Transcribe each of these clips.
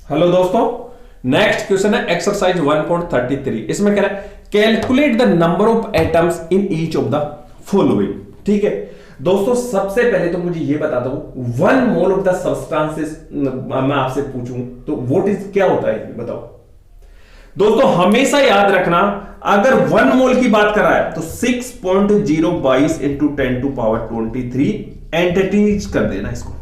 Hello दोस्तों, next question है exercise 1.33। इसमें कह रहा है calculate the number of atoms in each of the following. ठीक है दोस्तों, सबसे पहले तो मुझे ये बता दो, 1 मोल ऑफ द सब्सटेंसेस मैं आपसे पूछूं तो व्हाट इज क्या होता है, बताओ। दोस्तों हमेशा याद रखना, अगर 1 मोल की बात कर रहा है तो 6.022 इंटू 10 टू पावर 23 एंटिटीज कर देना इसको।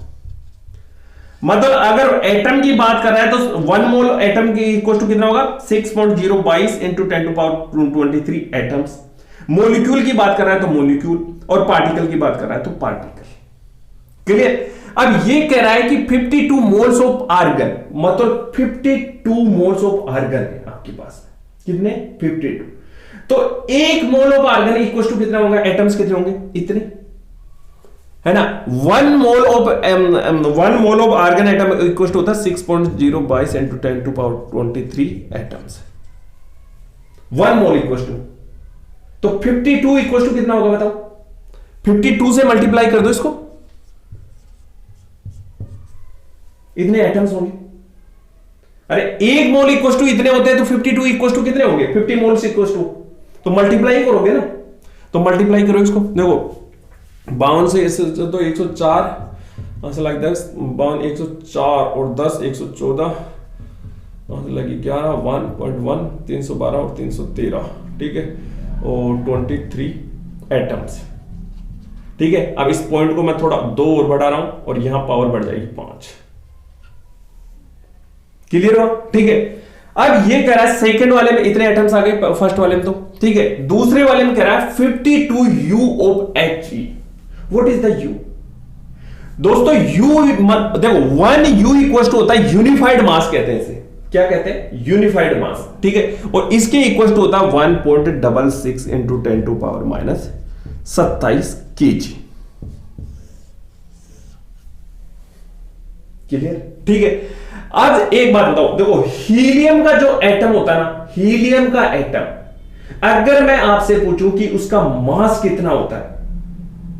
मतलब अगर एटम की बात कर रहा है तो 1 मोल एटम की इक्वल टू कितना होगा, 6.022 into 10 to power 23 atoms. Molecule की बात कर रहा है तो मोलिक्यूल, और पार्टिकल की बात कर रहा है तो पार्टिकल। क्लियर। अब ये कह रहा है कि 52 मोल्स ऑफ आर्गन, मतलब 52 मोल्स ऑफ आर्गन है आपके पास। कितने? 52। तो 1 mole of argon equal to कितना होगा, एटम्स कितने होंगे, इतने, है ना। 1 mole of argon atom equal to होता है 6.022 into 10 to power 23 atoms. 1 mole equal to, तो 52 इक्वल टू कितना होगा बताओ। 52 से मल्टीप्लाई कर दो इसको, इतने एटम्स होंगे। अरे 1 मोल इक्वल टू इतने होते हैं तो 52 इक्वल टू कितने होंगे, 50 मोल्स इक्वल टू, तो मल्टीप्लाई करोगे ना। तो मल्टीप्लाई करो इसको, देखो 52 से तो 104 ऐसा लगता है, 52 104 और 10 114 लगी 11 1.1 312 और 313। ठीक है, और 23 एटम्स। ठीक है, अब इस पॉइंट को मैं थोड़ा 2 और बढ़ा रहा हूं और यहां पावर बढ़ जाएगी 5। क्लियर हो? ठीक है। अब ये कह रहा है सेकंड वाले में इतने एटम्स आ गए, फर्स्ट वाले में तो ठीक है। दूसरे वाले में कह रहा है 52 you of He। What is the you? दोस्तों यू देखो 1 यू इक्वल टू होता है यूनिफाइड मास, कहते हैं इसे, क्या कहते हैं, यूनिफाइड मास। ठीक है, और इसके इक्वल टू होता है 1.66 into 10 to power minus 27 kg। Clear? ठीक है। अब एक बात बताओ, देखो हीलियम का जो एटम होता है ना, हीलियम का एटम, अगर मैं आपसे पूछूं कि उसका मास कितना होता है,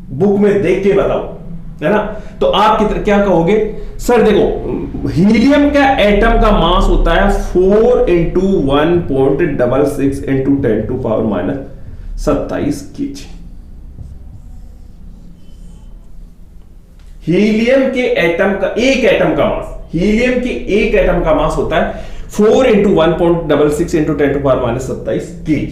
बुक में देख के बताओ, है ना, तो आप कितना क्या कहोगे, सर देखो हीलियम का एटम का मास होता है 4 into 1.66 into 10 to power minus 27 kg। Helium के एटम का, एक एटम का मास, हीलियम के एक एटम का मास होता है 4 into 1.66 into 10 to power minus 27 kg,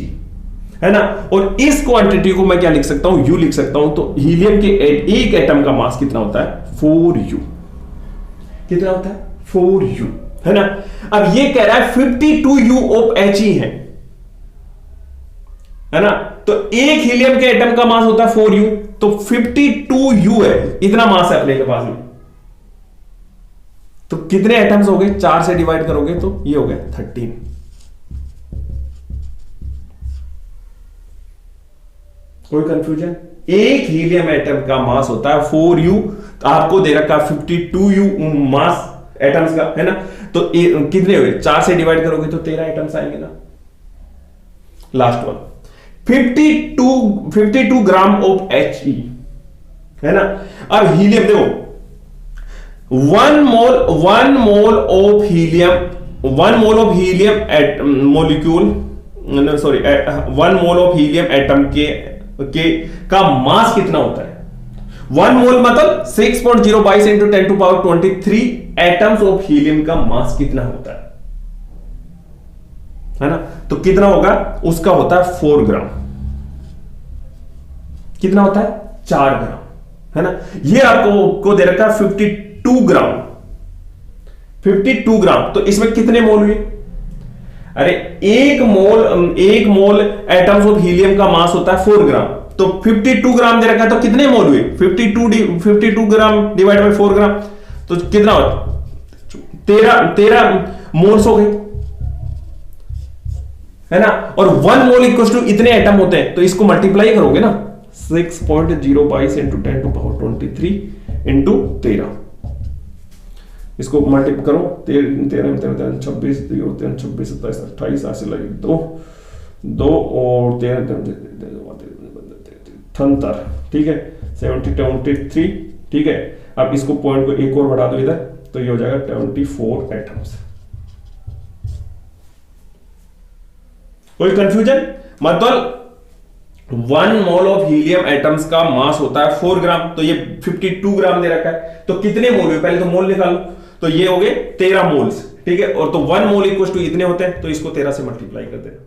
है ना। और इस क्वांटिटी को मैं क्या लिख सकता हूं, यू लिख सकता हूं। तो हीलियम के एक एटम का मास कितना होता है, 4u। कितना होता है, 4u, है ना। अब ये कह रहा है 52u ऑफ He है ना। तो एक हीलियम के एटम का मास होता है 4u, तो 52u है, इतना मास है अपने के पास में। तो कितने एटम्स हो गए, 4 से डिवाइड करोगे तो ये हो गया 13। कोई कंफ्यूजन? एक हीलियम एटम का मास होता है 4u, तो आपको दे रखा 52u मास एटम्स का, है ना। तो कितने हुए, 4 से डिवाइड करोगे तो 13 एटम्स आएंगे ना। Last one 52 gram of He, है ना। अब हीलियम देखो 1 mole of helium molecule, sorry 1 mole of helium atom के का मास कितना होता है। 1 मोल मतलब 6.022 into 10 to power 23 atoms of helium का मास कितना होता है ना। तो कितना होगा, उसका होता है 4 ग्राम। कितना होता है, 4 ग्राम, है ना। ये आपको दे रखा है 52 ग्राम। 52 ग्राम, तो इसमें कितने मोल हुए, अरे 1 मोल एटम्स ऑफ हीलियम का मास होता है 4 ग्राम, तो 52 ग्राम दे रखा है, तो कितने मोल हुए, 52 ग्राम डिवाइड बाय 4 ग्राम, तो कितना होता, 13 मोल्स हो गए, है ना। और 1 मोल इक्वल टू इतने एटम होते हैं, तो इसको मल्टीप्लाई करोगे ना, 6.022 इंटू 10 टू पावर 23 इंटू 13, इसको मल्टीप्लाई करो, 13 26 26 27 28 ऐसे लगे 2 और 13 ठीक है, 73। ठीक है, अब इसको पॉइंट को एक और बढ़ा दो इधर, तो ये हो जाएगा 24 एटम्स। कोई कंफ्यूजन? मतलब 1 मोल ऑफ हीलियम एटम्स का मास होता है 4 ग्राम, तो ये 52 ग्राम दे रखा है, तो कितने मोल हुए पहले तो मोल निकालो, तो ये हो गए 13 मोल्स, ठीक है, और तो 1 मोल इक्वल टू इतने होते हैं, तो इसको 13 से मल्टीप्लाई कर देना।